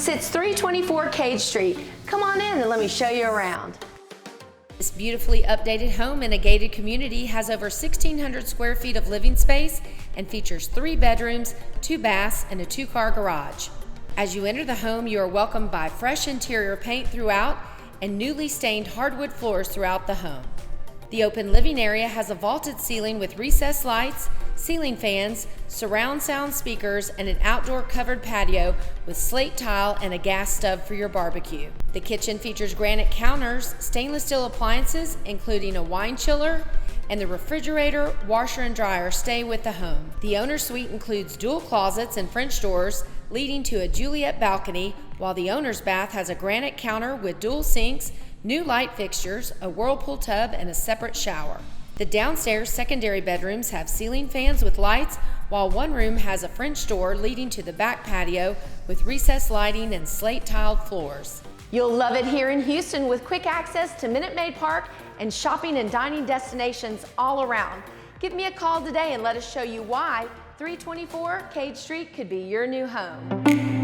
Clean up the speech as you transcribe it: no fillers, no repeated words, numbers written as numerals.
sits 324 Cage Street. Come on in and let me show you around. This beautifully updated home in a gated community has over 1,600 square feet of living space and features 3 bedrooms, 2 baths, and a 2-car garage. As you enter the home, you are welcomed by fresh interior paint throughout and newly stained hardwood floors throughout the home. The open living area has a vaulted ceiling with recessed lights, ceiling fans, surround sound speakers, and an outdoor covered patio with slate tile and a gas stub for your barbecue. The kitchen features granite counters, stainless steel appliances, including a wine chiller, and the refrigerator, washer, and dryer stay with the home. The owner's suite includes dual closets and French doors leading to a Juliet balcony, while the owner's bath has a granite counter with dual sinks, new light fixtures, a whirlpool tub, and a separate shower. The downstairs secondary bedrooms have ceiling fans with lights, while one room has a French door leading to the back patio with recessed lighting and slate-tiled floors. You'll love it here in Houston with quick access to Minute Maid Park and shopping and dining destinations all around. Give me a call today and let us show you why 324 Cage Street could be your new home.